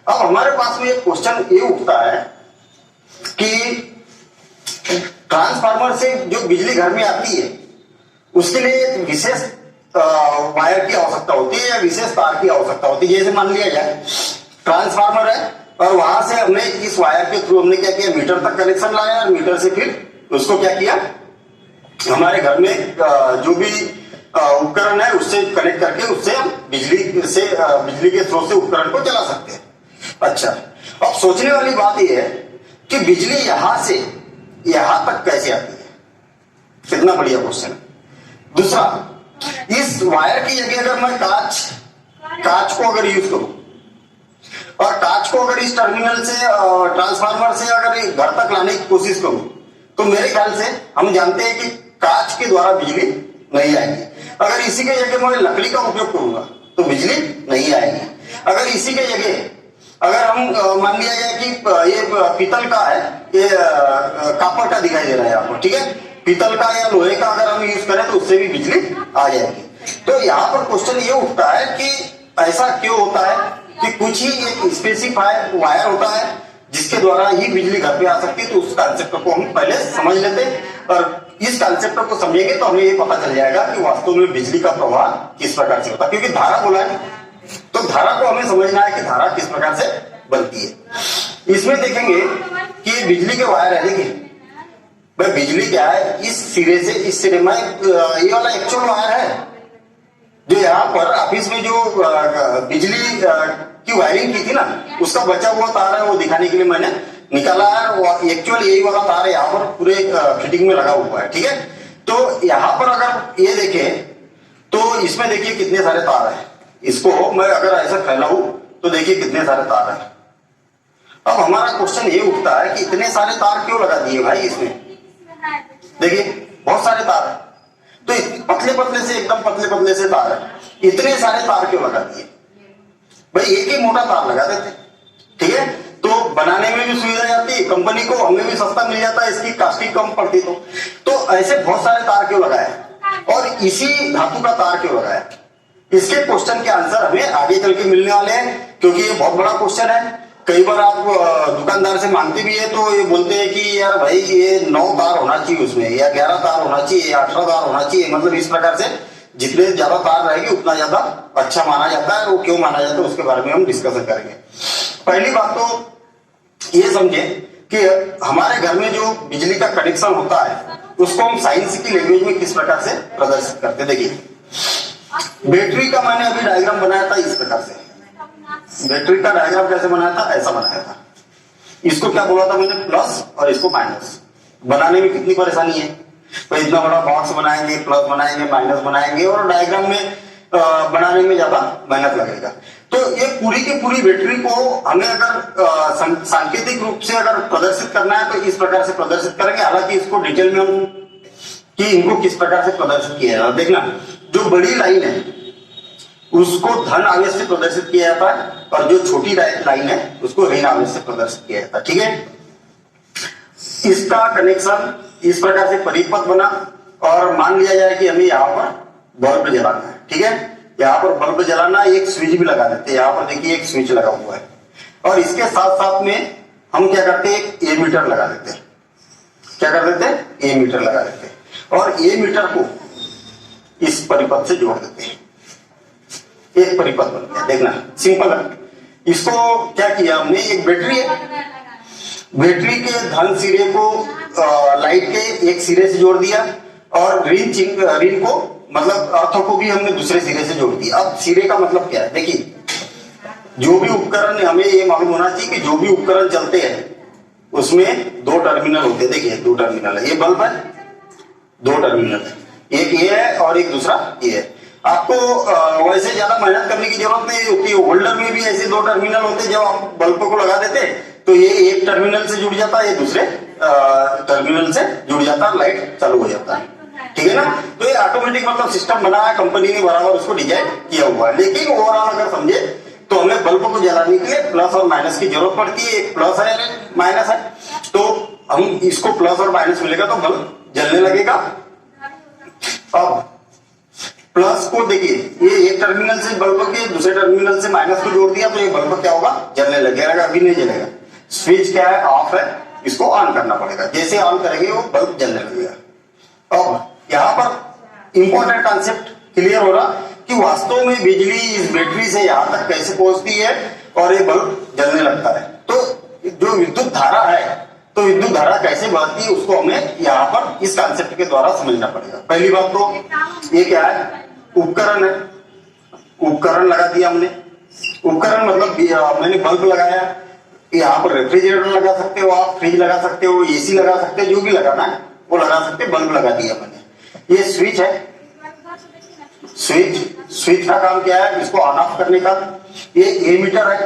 अब हमारे पास में एक क्वेश्चन ये उठता है कि ट्रांसफार्मर से जो बिजली घर में आती है उसके लिए एक विशेष वायर की आवश्यकता होती है या विशेष तार की आवश्यकता होती है। जैसे मान लिया जाए ट्रांसफार्मर है और वहां से हमने इस वायर के थ्रू हमने क्या किया, मीटर तक कनेक्शन लाया और मीटर से फिर उसको क्या किया, हमारे घर में जो भी उपकरण है उससे कनेक्ट करके उससे हम बिजली के स्रोत से उपकरण को चला सकते हैं। अच्छा, अब सोचने वाली बात यह है कि बिजली यहां से यहां तक कैसे आती है। कितना बढ़िया क्वेश्चन है। दूसरा, इस वायर की जगह अगर मैं कांच को अगर यूज करूं और कांच को अगर इस टर्मिनल से ट्रांसफार्मर से अगर घर तक लाने की कोशिश करूं तो मेरे ख्याल से हम जानते हैं कि कांच के द्वारा बिजली नहीं आएगी। अगर इसी के जगह मैं लकड़ी का उपयोग करूंगा तो बिजली नहीं आएगी। अगर इसी के जगह अगर हम मान लिया जाए कि ये पीतल का है, ये कॉपर का दिखाई दे रहा है आपको, ठीक है, पीतल का या लोहे का अगर हम यूज करें तो उससे भी बिजली आ जाएगी। तो यहाँ पर क्वेश्चन ये उठता है कि ऐसा क्यों होता है कि कुछ ही एक स्पेसिफाइड वायर होता है जिसके द्वारा ही बिजली घर पे आ सकती है। तो उस कॉन्सेप्ट को हम पहले समझ लेते हैं और इस कॉन्सेप्ट को समझेंगे तो हमें ये पता चल जाएगा कि वास्तव में बिजली का प्रवाह किस प्रकार से होता है। क्योंकि धारा बोला है तो धारा को हमें समझना है कि धारा किस प्रकार से बनती है। इसमें देखेंगे कि बिजली के वायर है, देखिए भाई बिजली क्या है, इस सिरे से इस सिरे में ये वाला एक्चुअल वायर है जो यहाँ पर ऑफिस में जो बिजली की वायरिंग की थी ना, उसका बचा हुआ तार है, वो दिखाने के लिए मैंने निकाला है। एक्चुअल यही वाला तार है यहाँ पर पूरे फिटिंग में लगा हुआ है, ठीक है। तो यहाँ पर अगर ये देखें तो इसमें देखिए कितने सारे तार है। इसको मैं अगर ऐसा फैलाऊं तो देखिए कितने सारे तार है। अब हमारा क्वेश्चन ये उठता है कि इतने सारे तार क्यों लगा दिए भाई इसमें। देखिए बहुत सारे तार है, तो पतले पतले से एकदम पतले पतले से तार है, इतने सारे तार क्यों लगा दिए भाई। एक ही मोटा तार लगा देते, ठीक है, तो बनाने में भी सुविधा जाती, कंपनी को हमें भी सस्ता मिल जाता, इसकी कास्टिंग कम पड़ती। तो ऐसे बहुत सारे तार क्यों लगाए और इसी धातु का तार क्यों लगाया, इसके क्वेश्चन के आंसर हमें आगे चल के मिलने वाले हैं। क्योंकि ये बहुत बड़ा क्वेश्चन है। कई बार आप दुकानदार से मांगते भी है तो ये बोलते हैं कि यार भाई ये 9 तार होना चाहिए उसमें, या 11 तार होना चाहिए, या 18 तार होना चाहिए। मतलब इस प्रकार से जितने ज्यादा तार रहेगी उतना ज्यादा अच्छा माना जाता है। वो क्यों माना जाता है उसके बारे में हम डिस्कशन करेंगे। पहली बात तो ये समझे कि हमारे घर में जो बिजली का कनेक्शन होता है उसको हम साइंस की लैंग्वेज में किस प्रकार से प्रदर्शित करते। देखिए बैटरी का मैंने अभी डायग्राम बनाया था इस प्रकार से। बैटरी का डायग्राम कैसे बनाया था, ऐसा बनाया था। इसको क्या बोला था मैंने, प्लस, और इसको माइनस। बनाने में कितनी परेशानी है, तो इतना बड़ा बॉक्स बनाएंगे, प्लस बनाएंगे, माइनस बनाएंगे और डायग्राम में बनाने में ज्यादा मेहनत लगेगा। तो ये पूरी की पूरी बैटरी को हमें अगर सांकेतिक रूप से अगर प्रदर्शित करना है तो इस प्रकार से प्रदर्शित करेंगे। हालांकि इसको डिटेल में हम कि इनको किस प्रकार से प्रदर्शित किया जाता है। देखना, जो बड़ी लाइन है उसको धन आवेश से प्रदर्शित किया जाता है और जो छोटी लाइन है उसको ऋण आवेश से प्रदर्शित किया जाता है, ठीक है। इसका कनेक्शन इस प्रकार से परिपथ बना और मान लिया जाए कि हमें यहाँ पर बल्ब जलाना है, ठीक है। यहाँ पर बल्ब जलाना, एक स्विच भी लगा देते हैं। यहाँ पर देखिए एक स्विच लगा हुआ है और इसके साथ साथ में हम क्या करते हैं, एक एमीटर लगा देते हैं। क्या कर देते हैं, एमीटर लगा देते हैं और एमीटर को इस परिपथ से जोड़ देते हैं। एक परिपथ बन गया, देखना सिंपल है। इसको क्या किया हमने, एक बैटरी है, बैटरी के धन सिरे को लाइट के एक सिरे से जोड़ दिया और ऋण को मतलब अर्थ को भी हमने दूसरे सिरे से जोड़ दिया। अब सिरे का मतलब क्या है, देखिए जो भी उपकरण, हमें ये मालूम होना चाहिए कि जो भी उपकरण चलते हैं उसमें 2 टर्मिनल होते हैं। देखिए 2 टर्मिनल है, ये बल्ब है, 2 टर्मिनल है, एक ये है और एक दूसरा ये है। आपको वैसे ज्यादा मेहनत करने की जरूरत नहीं होती। होल्डर में भी ऐसे 2 टर्मिनल होते हैं। जब आप बल्ब को लगा देते तो ये एक टर्मिनल से जुड़ जाता है, ये दूसरे टर्मिनल से जुड़ जाता है, लाइट चालू हो जाता है, ठीक है ना। तो ये ऑटोमेटिक मतलब सिस्टम बना है, कंपनी ने बराबर उसको डिजाइन किया हुआ है। लेकिन ओवरऑल अगर समझे तो हमें बल्ब को जलाने के लिए प्लस और माइनस की जरूरत पड़ती है। एक प्लस है, माइनस है, तो हम इसको प्लस और माइनस मिलेगा तो बल्ब जलने लगेगा। अब प्लस को देखिए, ये एक टर्मिनल से बल्ब के दूसरे टर्मिनल से माइनस को जोड़ दिया तो ये बल्ब क्या होगा, जलने लगेगा, अभी नहीं जलेगा। स्विच क्या है, ऑफ है, इसको ऑन करना पड़ेगा, जैसे ऑन करेंगे वो बल्ब जलने लगेगा। अब यहाँ पर इंपॉर्टेंट कॉन्सेप्ट क्लियर हो रहा कि वास्तव में बिजली इस बैटरी से यहाँ तक कैसे पहुंचती है और ये बल्ब जलने लगता है। तो जो विद्युत धारा है, तो विद्युत धारा कैसे बहती है उसको हमें यहाँ पर इस कॉन्सेप्ट के द्वारा समझना पड़ेगा। पहली बात तो ये क्या है, उपकरण है, उपकरण लगा दिया हमने। उपकरण मतलब मैंने बल्ब लगाया, यहाँ पर रेफ्रिजरेटर लगा सकते हो आप, फ्रिज लगा सकते हो, एसी लगा सकते हो, जो भी लगाना है वो लगा सकते हो, बल्ब लगा दिया मैंने। ये स्विच है, स्विच का काम क्या है, इसको ऑन ऑफ करने का। ये एमीटर है,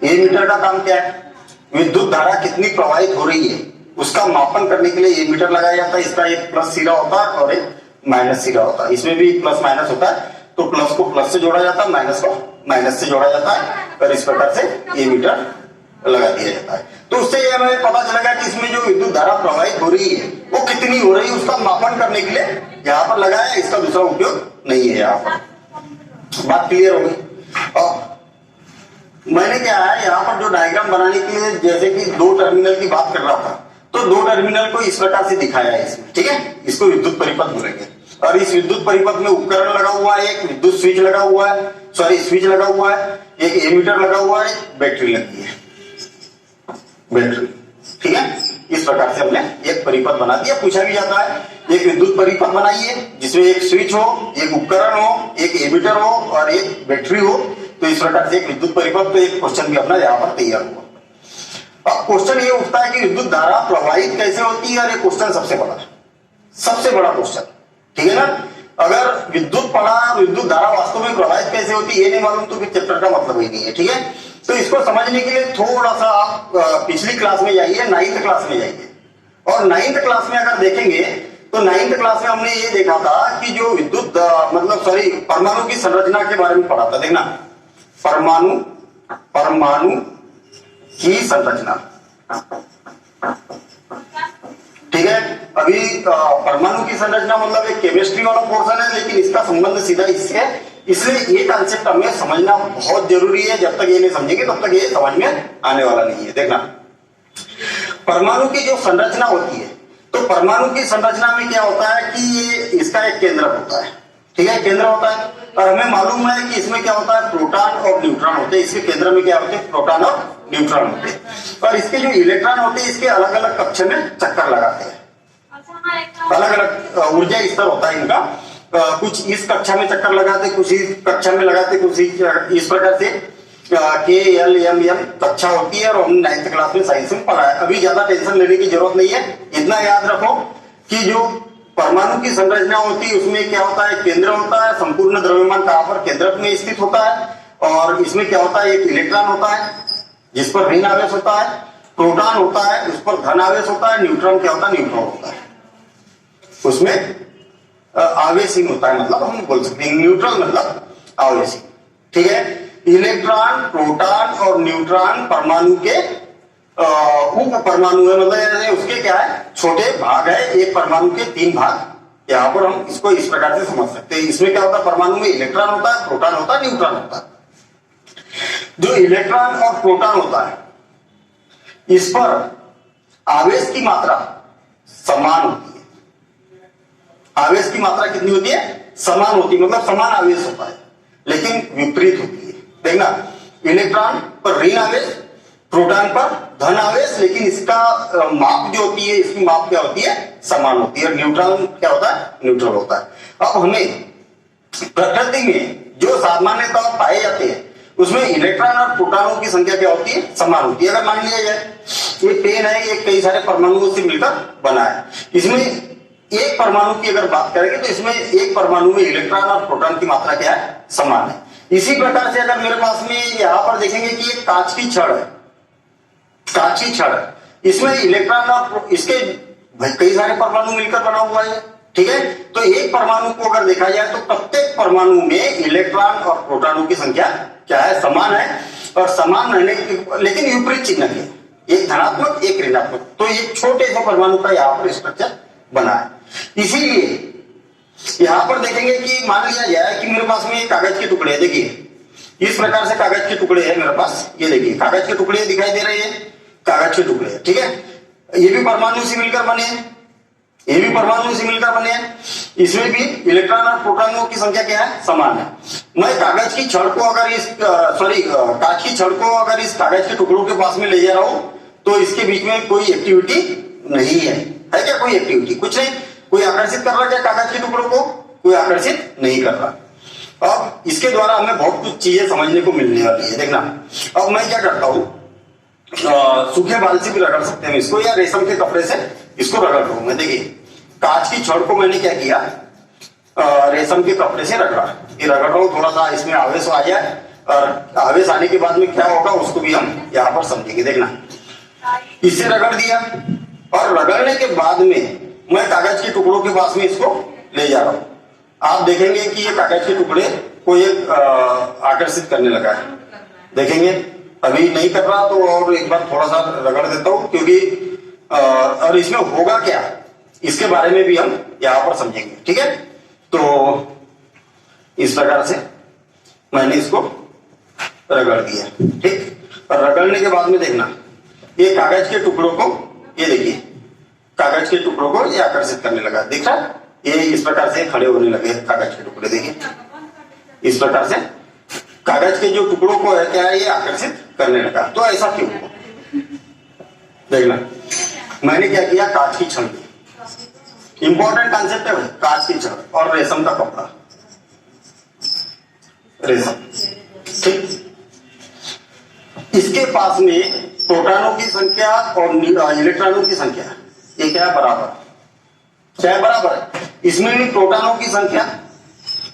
एमीटर का काम क्या है, विद्युत धारा कितनी प्रवाहित हो रही है उसका मापन करने के लिए एमीटर लगाया जाता है। इसका एक प्लस सिरा होता है और एक माइनस सिरा होता है, इसमें भी प्लस माइनस होता है, तो प्लस को प्लस से जोड़ा जाता है, माइनस को माइनस से जोड़ा जाता है, और इस प्रकार से एमीटर लगा दिया जाता है। तो उससे ये हमें पता चलेगा कि इसमें जो विद्युत धारा प्रवाहित हो रही है वो कितनी हो रही है, उसका मापन करने के लिए यहाँ पर लगाया, इसका दूसरा उपयोग नहीं है। यहाँ पर बात क्लियर हो गई। और मैंने क्या है, यहाँ पर जो डायग्राम बनाने के लिए जैसे कि दो टर्मिनल की बात कर रहा था, तो दो टर्मिनल को इस प्रकार से दिखाया है इसमें, ठीक है। इसको विद्युत परिपथ बोलेंगे, और इस विद्युत परिपथ में उपकरण लगा हुआ है, एक विद्युत स्विच लगा हुआ है, स्विच लगा हुआ है, एक एमीटर लगा हुआ है, बैटरी लगी है, बैटरी, ठीक है। इस प्रकार से हमने एक परिपथ बना दिया। पूछा भी जाता है एक विद्युत परिपथ बनाइए जिसमें एक स्विच हो, एक उपकरण हो, एक एमीटर हो और एक बैटरी हो, तो इस प्रकार से एक विद्युत परिपथ। तो एक क्वेश्चन भी अपना यहाँ पर तैयार हुआ। अब क्वेश्चन ये उठता है कि विद्युत धारा प्रवाहित कैसे होती है, और ये क्वेश्चन सबसे बड़ा क्वेश्चन, ठीक है ना। अगर विद्युत पढ़ा, विद्युत धारा वास्तव में प्रवाहित कैसे होती है ये नहीं मालूम तो फिर चैप्टर का मतलब ही नहीं है, ठीक है। तो इसको समझने के लिए थोड़ा सा आप पिछली क्लास में जाइए, 9th क्लास में जाइए, और 9th क्लास में अगर देखेंगे तो 9th क्लास में हमने ये देखा था कि जो विद्युत परमाणु की संरचना के बारे में पढ़ा था। देखना, परमाणु की संरचना, ठीक है। अभी परमाणु की संरचना मतलब एक केमिस्ट्री वाला पोर्शन है, लेकिन इसका संबंध सीधा इससे है, इसलिए ये कॉन्सेप्ट हमें समझना बहुत जरूरी है। जब तक ये नहीं समझेंगे तब तक ये समझ में आने वाला नहीं है। देखना, परमाणु की जो संरचना होती है, तो परमाणु की संरचना में क्या होता है कि ये इसका एक केंद्रक होता है, ठीक है, केंद्र होता है। और हमें मालूम है कि इसमें क्या होता है, प्रोटॉन और न्यूट्रॉन होते हैं। इसके केंद्र में क्या होते हैं, प्रोटॉन और न्यूट्रॉन होते हैं, और इसके जो इलेक्ट्रॉन होते हैं इसके अलग अलग कक्ष में चक्कर लगाते हैं। अलग अलग ऊर्जा स्तर होता है इनका, कुछ इस कक्षा में चक्कर लगाते, कुछ इस कक्षा में लगाते, कुछ इस प्रकार से KLMN कक्षा होती है, और हमने 9th क्लास में साइंस में पढ़ा है। अभी ज्यादा टेंशन लेने की जरूरत नहीं है। इतना याद रखो कि जो परमाणु की संरचना होती है उसमें क्या होता है, केंद्र होता है, संपूर्ण द्रव्यमान कहां पर, केंद्रक में स्थित होता है, और इसमें क्या होता है, एक इलेक्ट्रॉन होता है जिस पर ऋण आवेश होता है, प्रोटॉन होता है उस पर धन आवेश होता है, न्यूट्रॉन क्या होता है, न्यूट्रॉन होता है, उसमें आवेशहीन होता है, मतलब हम बोल सकते हैं न्यूट्रल मतलब आवेशहीन, ठीक है। इलेक्ट्रॉन, प्रोटॉन और न्यूट्रॉन परमाणु के उप परमाणु है, मतलब उसके क्या है, छोटे भाग है। एक परमाणु के 3 भाग, यहाँ पर हम इसको इस प्रकार से समझ सकते हैं। इसमें क्या होता है, परमाणु में इलेक्ट्रॉन होता है, प्रोटॉन होता है, न्यूट्रॉन होता है। जो इलेक्ट्रॉन और प्रोटॉन होता है इस पर आवेश की मात्रा समान होती है। आवेश की मात्रा कितनी होती है, समान होती है, मतलब समान आवेश होता है, लेकिन विपरीत होती है। देखना, इलेक्ट्रॉन पर ऋण आवेश, प्रोटॉन पर धन आवेश, लेकिन इसका माप जो होती है, इसकी माप क्या होती है, समान होती है। और न्यूट्रॉन क्या होता है, न्यूट्रल होता है। अब हमें प्रकृति में जो सामान्यतः पाए जाते हैं उसमें इलेक्ट्रॉन और प्रोटॉनों की संख्या क्या होती है, समान होती है। अगर मान लिया जाए ये पेन है, ये कई सारे परमाणुओं से मिलकर बना है, इसमें एक परमाणु की अगर बात करेंगे तो इसमें एक परमाणु में इलेक्ट्रॉन और प्रोटॉन की मात्रा क्या है, समान है। इसी प्रकार से अगर मेरे पास में यहां पर देखेंगे कि एक कांच की छड़ है, कांच की छड़, इसमें इलेक्ट्रॉन और इसके कई सारे परमाणु मिलकर बना हुआ है, ठीक है। तो एक परमाणु को अगर देखा जाए तो प्रत्येक परमाणु में इलेक्ट्रॉन और प्रोटॉनों की संख्या क्या है, समान है, और समान रहने लेकिन विपरीत चिन्ह है, एक धनात्मक एक ऋणात्मक। तो एक छोटे से परमाणु का यहाँ पर स्ट्रक्चर बना है। इसीलिए यहां पर देखेंगे कि मान लिया जाए कि मेरे पास में कागज के टुकड़े हैं, देखिए इस प्रकार से कागज के टुकड़े हैं मेरे पास, ये देखिए कागज के टुकड़े दिखाई दे रहे हैं, कागज के टुकड़े, ठीक है। ये भी परमाणु से मिलकर बने हैं, ये भी परमाणु से मिलकर बने हैं, इसमें भी इलेक्ट्रॉन और प्रोटॉनों की संख्या क्या है, समान है। मैं कागज की छड़ को अगर इस कांच की छड़ को अगर इस कागज के टुकड़ों के पास में ले जा रहा हूं तो इसके बीच में कोई एक्टिविटी नहीं है क्या, कोई एक्टिविटी कुछ नहीं, कोई आकर्षित कर रहा क्या कागज के टुकड़ों को, कोई आकर्षित नहीं कर रहा। अब इसके द्वारा हमें बहुत कुछ चीजें समझने को मिलने वाली है, देखना। अब मैं क्या करता हूं, सूखे बाल से भी रगड़ सकते हैं इसको, या रेशम के कपड़े से इसको रगड़ रहा हूं मैं। देखिए कांच की छड़ को मैंने क्या किया, रेशम के कपड़े से रगड़ा, ये रगड़ रहा हूं, थोड़ा सा इसमें आवेश आ जाए, और आवेश आने के बाद में क्या होगा उसको भी हम यहाँ पर समझेंगे, देखना। इसे रगड़ दिया और रगड़ने के बाद में मैं कागज के टुकड़ों के पास में इसको ले जा रहा हूं। आप देखेंगे कि ये कागज के टुकड़े को एक आकर्षित करने लगा है, देखेंगे अभी नहीं कर रहा तो और एक बार थोड़ा सा रगड़ देता हूं, क्योंकि और इसमें होगा क्या इसके बारे में भी हम यहां पर समझेंगे, ठीक है। तो इस प्रकार से मैंने इसको रगड़ दिया, ठीक। और रगड़ने के बाद में देखना ये कागज के टुकड़ों को, ये देखिए कागज के टुकड़ों को ये आकर्षित करने लगा, दिख रहा है, ये इस प्रकार से खड़े होने लगे कागज के टुकड़े, देखिए इस प्रकार से कागज के जो टुकड़ों को है क्या है ये आकर्षित करने लगा। तो ऐसा क्यों, देखना मैंने क्या किया, कांच की छड़, इंपॉर्टेंट कॉन्सेप्ट है कांच की छड़ और रेशम का कपड़ा, रेशम, ठीक। इसके पास में प्रोटॉनों की संख्या और इलेक्ट्रॉनों की संख्या ये क्या है, बराबर, क्या है, बराबर है। इसमें भी प्रोटॉनों की संख्या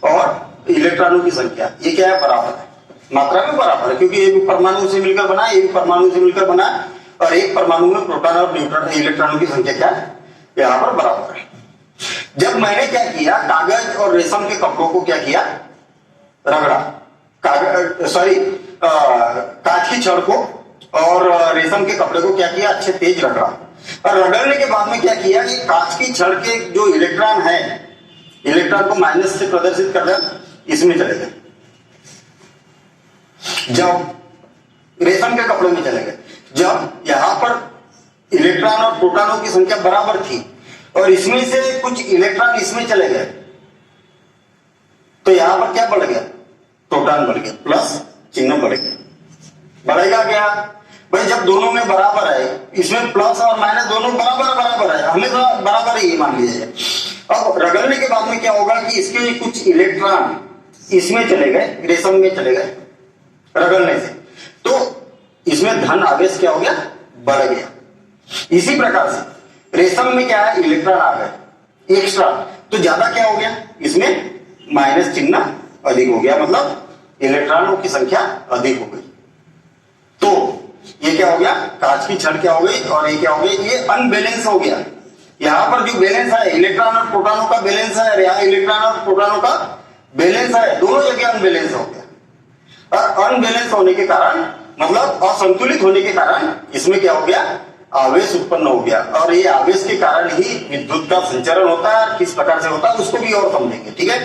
और इलेक्ट्रॉनों की संख्या ये क्या है, बराबर है, मात्रा में बराबर है, क्योंकि ये भी परमाणु से मिलकर बना है, ये भी परमाणु से मिलकर बना है, और एक परमाणु में प्रोटॉन और न्यूट्रॉन इलेक्ट्रॉनों की संख्या क्या है, यहां पर बराबर है। जब मैंने क्या किया, कागज और रेशम के कपड़ों को क्या किया, रगड़ा, कांच की छड़ को और रेशम के कपड़े को क्या किया, अच्छे तेज रगड़ा, और रगड़ने के बाद में क्या किया कि कांच की छड़ के जो इलेक्ट्रॉन है, इलेक्ट्रॉन को माइनस से प्रदर्शित कर दिया, इसमें चले गए, जब रेशम के कपड़े में चले गए, जब यहां पर इलेक्ट्रॉन और प्रोटॉनों की संख्या बराबर थी और इसमें से कुछ इलेक्ट्रॉन इसमें चले गए, तो यहां पर क्या बढ़ गया, प्रोटॉन बढ़ गया, प्लस चिन्ह बढ़ गया, बढ़ेगा क्या भाई, जब दोनों में बराबर है, इसमें प्लस और माइनस दोनों बराबर है, हमेशा बराबर ही मान लीजिए। अब रगड़ने के बाद में क्या होगा कि इसके कुछ इलेक्ट्रॉन इसमें चले गए, रेशम में चले गए रगड़ने से, तो इसमें धन आवेश क्या हो गया, बढ़ गया। इसी प्रकार से रेशम में क्या है, इलेक्ट्रॉन आ गए एक्स्ट्रा, तो ज्यादा क्या हो गया, इसमें माइनस चिन्ह अधिक हो गया, मतलब इलेक्ट्रॉनों की संख्या अधिक हो गई। तो ये क्या हो गया, कांच की छड़ क्या हो गई, और ये क्या हो गई, ये अनबैलेंस हो गया। यहां पर जो बैलेंस है, इलेक्ट्रॉन और प्रोटॉनों का बैलेंस है, यहाँ इलेक्ट्रॉन और प्रोटॉनों का बैलेंस है, दोनों जगह अनबैलेंस हो गया। और अनबैलेंस होने के कारण, मतलब असंतुलित होने के कारण, इसमें क्या हो गया, आवेश उत्पन्न हो गया, और ये आवेश के कारण ही विद्युत का संचरण होता है, किस प्रकार से होता है उसको भी और समझेंगे, ठीक है।